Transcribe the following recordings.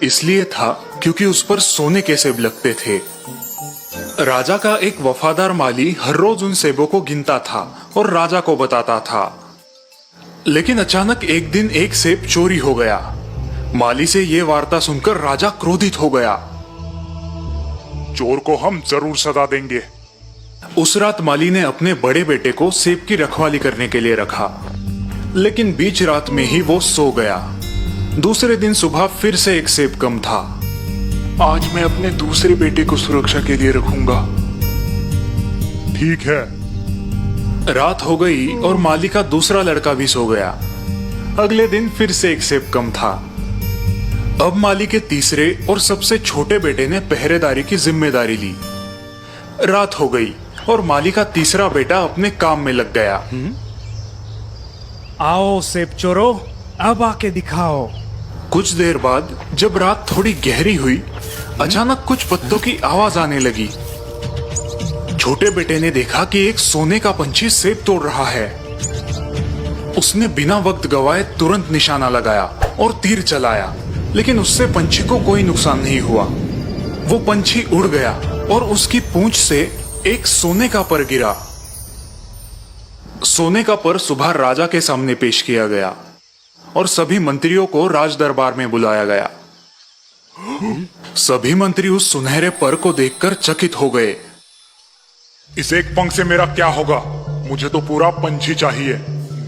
इसलिए था क्योंकि उस पर सोने के सेब लगते थे। राजा का एक वफादार माली हर रोज उन सेबों को गिनता था और राजा को बताता था। लेकिन अचानक एक दिन एक सेब चोरी हो गया। माली से ये वार्ता सुनकर राजा क्रोधित हो गया। चोर को हम जरूर सजा देंगे। उस रात माली ने अपने बड़े बेटे को सेब की रखवाली करने के लिए रखा, लेकिन बीच रात में ही वो सो गया। दूसरे दिन सुबह फिर से एक सेब कम था। आज मैं अपने दूसरे बेटे को सुरक्षा के लिए रखूंगा। ठीक है। रात हो गई और माली का दूसरा लड़का भी सो गया। अगले दिन फिर से एक सेब कम था। अब माली के तीसरे और सबसे छोटे बेटे ने पहरेदारी की जिम्मेदारी ली। रात हो गई और माली का तीसरा बेटा अपने काम में लग गया। आओ सेब चोरो, अब आके दिखाओ। कुछ देर बाद जब रात थोड़ी गहरी हुई, अचानक कुछ पत्तों की आवाज आने लगी। छोटे बेटे ने देखा कि एक सोने का पंछी सेब तोड़ रहा है। उसने बिना वक्त गवाए तुरंत निशाना लगाया और तीर चलाया, लेकिन उससे पंछी को कोई नुकसान नहीं हुआ। वो पंछी उड़ गया और उसकी पूंछ से एक सोने का पर गिरा। सोने का पर सुबह राजा के सामने पेश किया गया और सभी मंत्रियों को राज दरबार में बुलाया गया। सभी मंत्री उस सुनहरे पर को देखकर चकित हो गए। इस एक पंख से मेरा क्या होगा? मुझे तो पूरा पंछी चाहिए।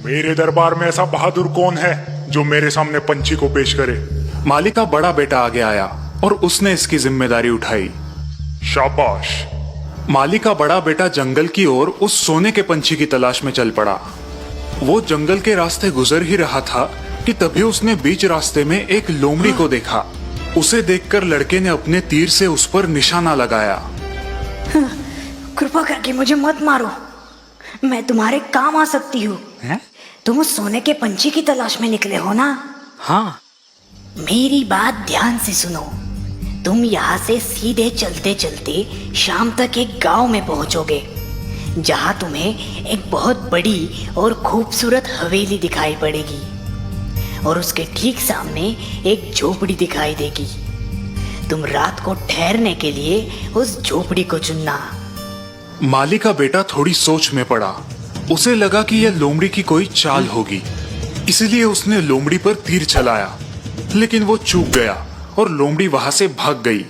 मेरे दरबार में ऐसा बहादुर कौन है जो मेरे सामने पंछी को पेश करे? माली का बड़ा बेटा आगे आया और उसने इसकी जिम्मेदारी उठाई। शाबाश। माली का बड़ा बेटा जंगल की ओर उस सोने के पंछी की तलाश में चल पड़ा। वो जंगल के रास्ते गुजर ही रहा था कि तभी उसने बीच रास्ते में एक लोमड़ी को देखा। उसे देखकर लड़के ने अपने तीर से उस पर निशाना लगाया। कृपा करके मुझे मत मारो, मैं तुम्हारे काम आ सकती हूँ। तुम उस सोने के पंछी की तलाश में निकले हो ना? हाँ। मेरी बात ध्यान से सुनो। तुम यहाँ से सीधे चलते चलते शाम तक एक गांव में पहुँचोगे, जहाँ तुम्हें एक बहुत बड़ी और खूबसूरत हवेली दिखाई पड़ेगी और उसके ठीक सामने एक झोपड़ी दिखाई देगी। तुम रात को ठहरने के लिए उस झोपड़ी को चुनना। माली का बेटा थोड़ी सोच में पड़ा। उसे लगा कि यह लोमड़ी की कोई चाल होगी, इसलिए उसने लोमड़ी पर तीर चलाया, लेकिन वो चूक गया और लोमड़ी वहां से भाग गई।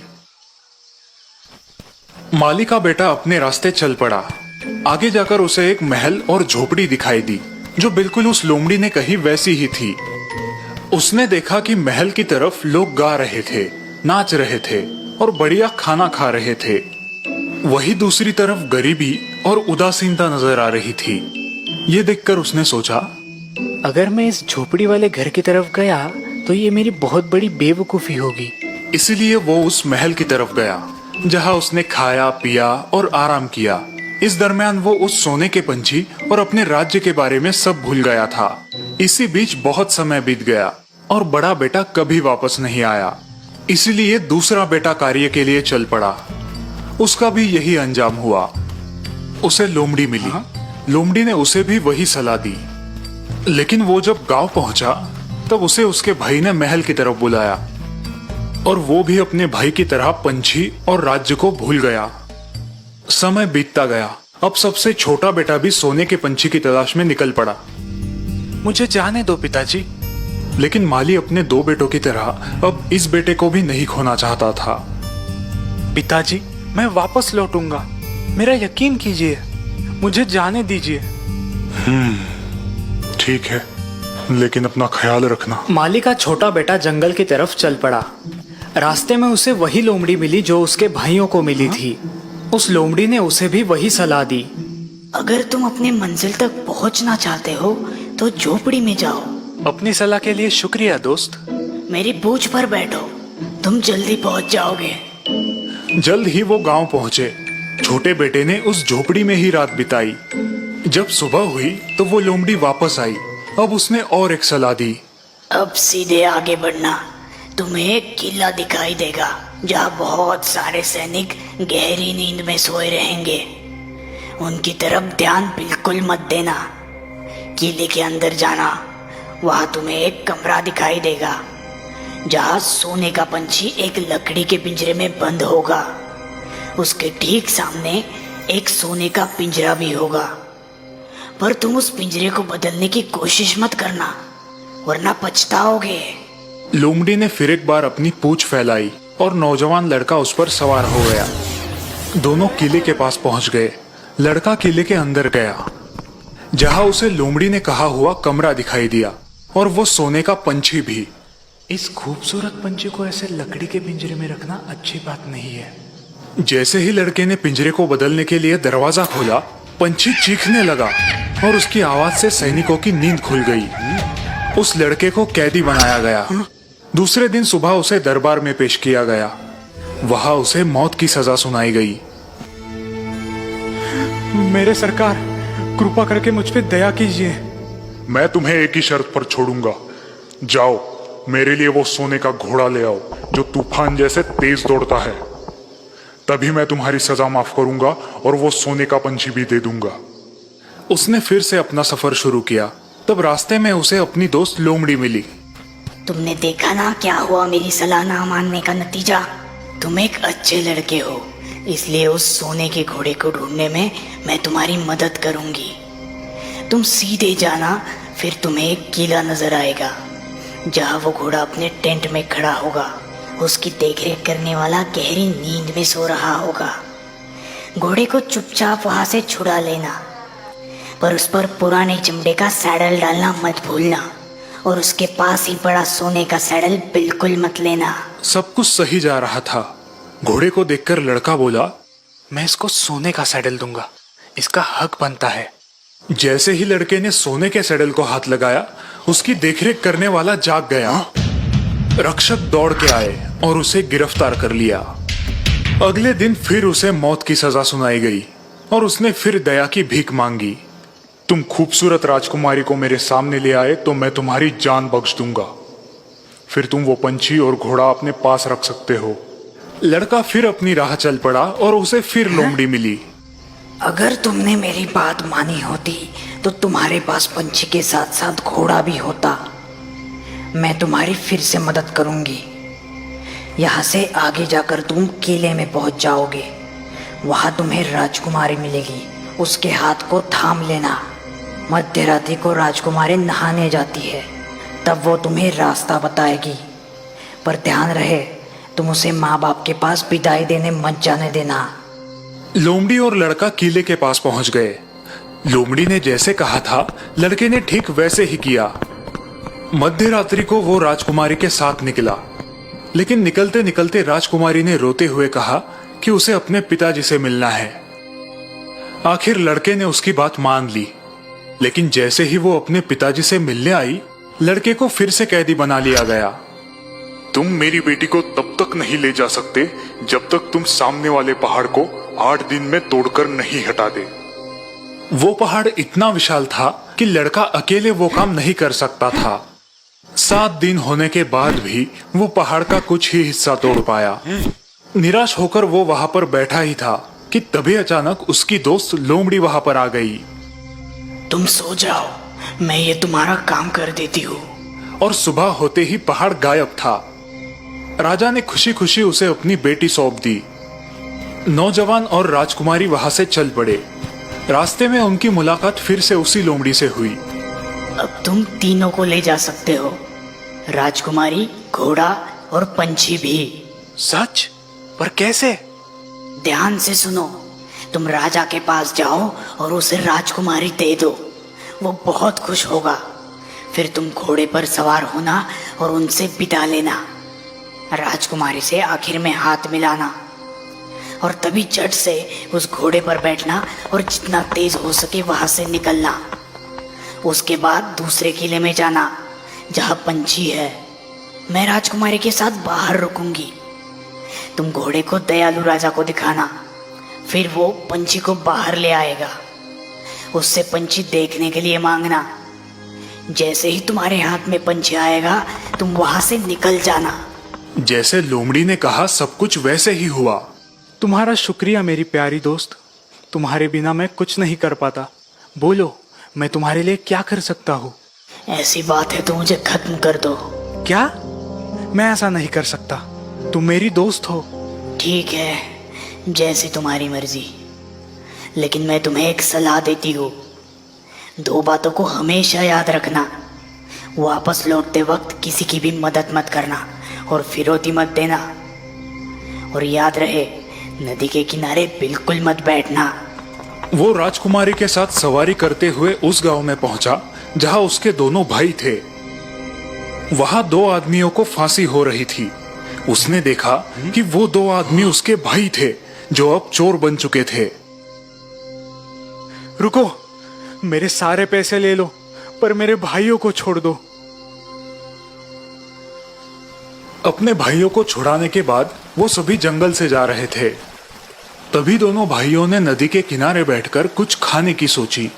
माली का बेटा अपने रास्ते चल पड़ा। आगे जाकर उसे एक महल और झोपड़ी दिखाई दी जो बिल्कुल उस लोमड़ी ने कही वैसी ही थी। उसने देखा कि महल की तरफ लोग गा रहे थे, नाच रहे थे और बढ़िया खाना खा रहे थे। वही दूसरी तरफ गरीबी और उदासीनता नजर आ रही थी। ये देखकर उसने सोचा, अगर मैं इस झोपड़ी वाले घर की तरफ गया तो ये मेरी बहुत बड़ी बेवकूफी होगी। इसलिए वो उस महल की तरफ गया जहाँ उसने खाया पिया और आराम किया। इस दरमियान वो उस सोने के पंछी और अपने राज्य के बारे में सब भूल गया था। इसी बीच बहुत समय बीत गया और बड़ा बेटा कभी वापस नहीं आया। इसलिए दूसरा बेटा कार्य के लिए चल पड़ा। उसका भी यही अंजाम हुआ। उसे लोमड़ी मिली। लोमड़ी ने उसे भी वही सलाह दी, लेकिन वो जब गांव पहुंचा तब उसे उसके भाई ने महल की तरफ बुलाया और वो भी अपने भाई की तरह पंछी और राज्य को भूल गया। समय बीतता गया। अब सबसे छोटा बेटा भी सोने के पंछी की तलाश में निकल पड़ा। मुझे जाने दो पिताजी। लेकिन माली अपने दो बेटों की तरह अब इस बेटे को भी नहीं खोना चाहता था। पिताजी, मैं वापस लौटूंगा, मेरा यकीन कीजिए, मुझे जाने दीजिए। ठीक है, लेकिन अपना ख्याल रखना। माली का छोटा बेटा जंगल की तरफ चल पड़ा। रास्ते में उसे वही लोमड़ी मिली जो उसके भाइयों को मिली थी। उस लोमड़ी ने उसे भी वही सलाह दी। अगर तुम अपने मंजिल तक पहुंचना चाहते हो तो झोपड़ी में जाओ। अपनी सलाह के लिए शुक्रिया दोस्त। मेरी पूंछ पर बैठो, तुम जल्दी पहुंच जाओगे। जल्द ही वो गांव पहुंचे। छोटे बेटे ने उस झोपड़ी में ही रात बिताई। जब सुबह हुई तो वो लोमड़ी वापस आई। अब उसने और एक सलाह दी। अब सीधे आगे बढ़ना, तुम्हें एक किला दिखाई देगा जहाँ बहुत सारे सैनिक गहरी नींद में सोए रहेंगे। उनकी तरफ ध्यान बिल्कुल मत देना। किले के अंदर जाना, वहाँ तुम्हें एक कमरा दिखाई देगा जहाँ सोने का पंछी एक लकड़ी के पिंजरे में बंद होगा। उसके ठीक सामने एक सोने का पिंजरा भी होगा, पर तुम उस पिंजरे को बदलने की कोशिश मत करना, वरना पछताओगे। लोमड़ी ने फिर एक बार अपनी पूंछ फैलाई और नौजवान लड़का उस पर सवार हो गया। दोनों किले के पास पहुंच गए। लड़का किले के अंदर गया, जहां उसे लोमड़ी ने कहा हुआ कमरा दिखाई दिया और वो सोने का पंछी भी। इस खूबसूरत पंछी को ऐसे लकड़ी के पिंजरे में रखना अच्छी बात नहीं है। जैसे ही लड़के ने पिंजरे को बदलने के लिए दरवाजा खोला, पंछी चीखने लगा और उसकी आवाज से सैनिकों की नींद खुल गई। उस लड़के को कैदी बनाया गया। दूसरे दिन सुबह उसे दरबार में पेश किया गया। वहां उसे मौत की सजा सुनाई गई। मेरे सरकार, कृपा करके मुझ पे दया कीजिए। मैं तुम्हें एक ही शर्त पर छोड़ूंगा। जाओ, मेरे लिए वो सोने का घोड़ा ले आओ जो तूफान जैसे तेज दौड़ता है। तभी मैं तुम्हारी सजा माफ करूंगा और वो सोने का पंछी भी दे दूंगा। उसने फिर से अपना सफर शुरू किया। तब रास्ते में उसे अपनी दोस्त लोमड़ी मिली। तुमने देखा ना क्या हुआ मेरी सलाह ना मानने का नतीजा। तुम एक अच्छे लड़के हो, इसलिए उस सोने के घोड़े को ढूंढने में मैं तुम्हारी मदद करूंगी। तुम सीधे जाना, फिर तुम्हें एक किला नजर आएगा जहाँ वो घोड़ा अपने टेंट में खड़ा होगा। उसकी देखरेख करने वाला गहरी नींद में सो रहा होगा। घोड़े को चुपचाप वहां से छुड़ा लेना, पर उस पर पुराने चमड़े का सैडल डालना मत भूलना, और उसके पास ही पड़ा सोने का सैडल बिल्कुल मत लेना। सब कुछ सही जा रहा था। घोड़े को देखकर लड़का बोला, मैं इसको सोने का सैडल दूंगा, इसका हक बनता है। जैसे ही लड़के ने सोने के सैडल को हाथ लगाया, उसकी देखरेख करने वाला जाग गया। रक्षक दौड़ के आए और उसे गिरफ्तार कर लिया। अगले दिन फिर उसे मौत की सजा सुनाई गई और उसने फिर दया की भीख मांगी। तुम खूबसूरत राजकुमारी को मेरे सामने ले आए तो मैं तुम्हारी जान बख्श दूंगा। फिर तुम वो पंछी और घोड़ा अपने पास रख सकते हो। लड़का फिर अपनी राह चल पड़ा और उसे फिर लोमड़ी मिली। अगर तुमने मेरी बात मानी होती तो तुम्हारे पास पंछी के साथ साथ घोड़ा भी होता। मैं तुम्हारी फिर से मदद करूंगी। यहाँ से आगे जाकर तुम किले में पहुंच जाओगे। वहाँ तुम्हें राजकुमारी मिलेगी, उसके हाथ को थाम लेना। मध्य रात्रि को राजकुमारी नहाने जाती है, तब वो तुम्हें रास्ता बताएगी। पर ध्यान रहे, तुम उसे माँ बाप के पास विदाई देने मत जाने देना। लोमड़ी और लड़का किले के पास पहुंच गए। लोमड़ी ने जैसे कहा था, लड़के ने ठीक वैसे ही किया। मध्य रात्रि को वो राजकुमारी के साथ निकला, लेकिन निकलते निकलते राजकुमारी ने रोते हुए कहा कि उसे अपने पिताजी से मिलना है। आखिर लड़के ने उसकी बात मान ली, लेकिन जैसे ही वो अपने पिताजी से मिलने आई, लड़के को फिर से कैदी बना लिया गया। तुम मेरी बेटी को तब तक नहीं ले जा सकते जब तक तुम सामने वाले पहाड़ को 8 दिन में तोड़कर नहीं हटा दे। वो पहाड़ इतना विशाल था कि लड़का अकेले वो काम नहीं कर सकता था। 7 दिन होने के बाद भी वो पहाड़ का कुछ ही हिस्सा तोड़ पाया। निराश होकर वो वहां पर बैठा ही था कि तभी अचानक उसकी दोस्त लोमड़ी वहां पर आ गई। तुम सो जाओ, मैं ये तुम्हारा काम कर देती हूँ। और सुबह होते ही पहाड़ गायब था। राजा ने खुशी खुशी उसे अपनी बेटी सौंप दी। नौजवान और राजकुमारी वहां से चल पड़े। रास्ते में उनकी मुलाकात फिर से उसी लोमड़ी से हुई। अब तुम तीनों को ले जा सकते हो, राजकुमारी, घोड़ा और पंछी भी। सच? पर कैसे? ध्यान से सुनो। तुम राजा के पास जाओ और उसे राजकुमारी दे दो, वो बहुत खुश होगा। फिर तुम घोड़े पर सवार होना और उनसे विदा लेना। राजकुमारी से आखिर में हाथ मिलाना और तभी झट से उस घोड़े पर बैठना और जितना तेज हो सके वहां से निकलना। उसके बाद दूसरे किले में जाना जहां पंछी है। मैं राजकुमारी के साथ बाहर रुकूंगी। तुम घोड़े को दयालु राजा को दिखाना, फिर वो पंछी को बाहर ले आएगा। उससे पंछी देखने के लिए मांगना। जैसे ही तुम्हारे हाथ में पंछी आएगा, तुम वहां से निकल जाना। जैसे लोमड़ी ने कहा, सब कुछ वैसे ही हुआ। तुम्हारा शुक्रिया मेरी प्यारी दोस्त। तुम्हारे बिना मैं कुछ नहीं कर पाता। बोलो, मैं तुम्हारे लिए क्या कर सकता हूँ? ऐसी बात है तो मुझे खत्म कर दो। क्या? मैं ऐसा नहीं कर सकता। तुम मेरी दोस्त हो। ठीक है, जैसी तुम्हारी मर्जी। लेकिन मैं तुम्हें एक सलाह देती हूँ, 2 बातों को हमेशा याद रखना। वापस लौटते वक्त किसी की भी मदद मत करना और फिरौती मत देना। और याद रहे, नदी के किनारे बिल्कुल मत बैठना। वो राजकुमारी के साथ सवारी करते हुए उस गांव में पहुंचा जहां उसके दोनों भाई थे। वहां 2 आदमियों को फांसी हो रही थी। उसने देखा कि वो 2 आदमी उसके भाई थे जो अब चोर बन चुके थे। रुको, मेरे सारे पैसे ले लो, पर मेरे भाइयों को छोड़ दो। अपने भाइयों को छुड़ाने के बाद वो सभी जंगल से जा रहे थे। तभी दोनों भाइयों ने नदी के किनारे बैठकर कुछ खाने की सोची।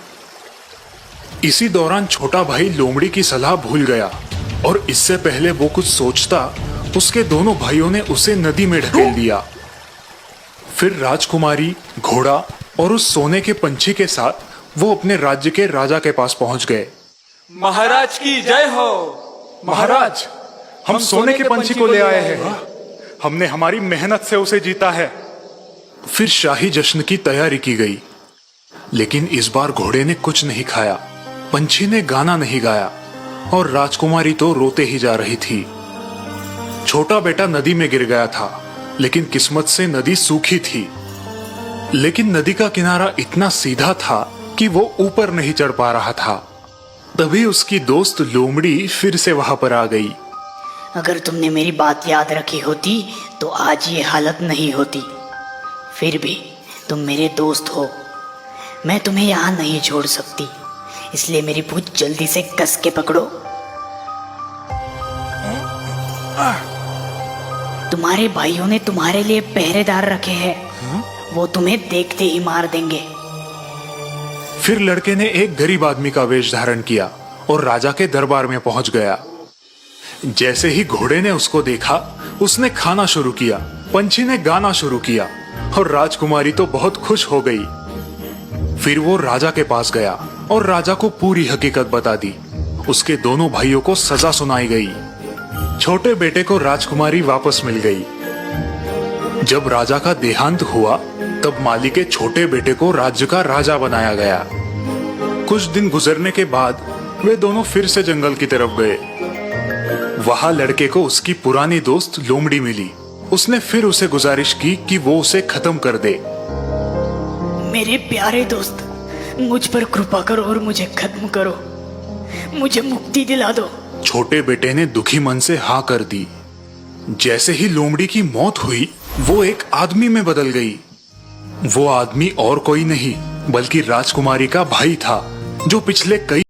इसी दौरान छोटा भाई लोमड़ी की सलाह भूल गया और इससे पहले वो कुछ सोचता, उसके दोनों भाइयों ने उसे नदी में ढकेल दिया। फिर राजकुमारी, घोड़ा और उस सोने के पंछी के साथ वो अपने राज्य के राजा के पास पहुंच गए। महाराज की जय हो। महाराज, हम सोने के पंछी को ले आए हैं। हमने हमारी मेहनत से उसे जीता है। फिर शाही जश्न की तैयारी की गई, लेकिन इस बार घोड़े ने कुछ नहीं खाया, पंछी ने गाना नहीं गाया और राजकुमारी तो रोते ही जा रही थी। छोटा बेटा नदी में गिर गया था, लेकिन किस्मत से नदी सूखी थी। लेकिन नदी का किनारा इतना सीधा था कि वो ऊपर नहीं चढ़ पा रहा था। तभी उसकी दोस्त लोमड़ी फिर से वहां पर आ गई। अगर तुमने मेरी बात याद रखी होती तो आज ये हालत नहीं होती। फिर भी तुम मेरे दोस्त हो, मैं तुम्हें यहाँ नहीं छोड़ सकती, इसलिए मेरी पूंछ जल्दी से कस के पकड़ो। तुम्हारे भाइयों ने तुम्हारे लिए पहरेदार रखे हैं, वो तुम्हें देखते ही मार देंगे। फिर लड़के ने एक गरीब आदमी का वेश धारण किया और राजा के दरबार में पहुंच गया। जैसे ही घोड़े ने उसको देखा, उसने खाना शुरू किया, पंछी ने गाना शुरू किया और राजकुमारी तो बहुत खुश हो गई। फिर वो राजा के पास गया और राजा को पूरी हकीकत बता दी। उसके दोनों भाइयों को सजा सुनाई गई। छोटे बेटे को राजकुमारी वापस मिल गई। जब राजा का देहांत हुआ, तब माली के छोटे बेटे को राज्य का राजा बनाया गया। कुछ दिन गुजरने के बाद वे दोनों फिर से जंगल की तरफ गए। वहां लड़के को उसकी पुरानी दोस्त लोमड़ी मिली। उसने फिर उसे गुजारिश की कि वो उसे खत्म कर दे। मेरे प्यारे दोस्त, मुझ पर कृपा करो और मुझे खत्म करो, मुझे मुक्ति दिला दो। छोटे बेटे ने दुखी मन से हाँ कर दी। जैसे ही लोमड़ी की मौत हुई, वो एक आदमी में बदल गई। वो आदमी और कोई नहीं बल्कि राजकुमारी का भाई था, जो पिछले कई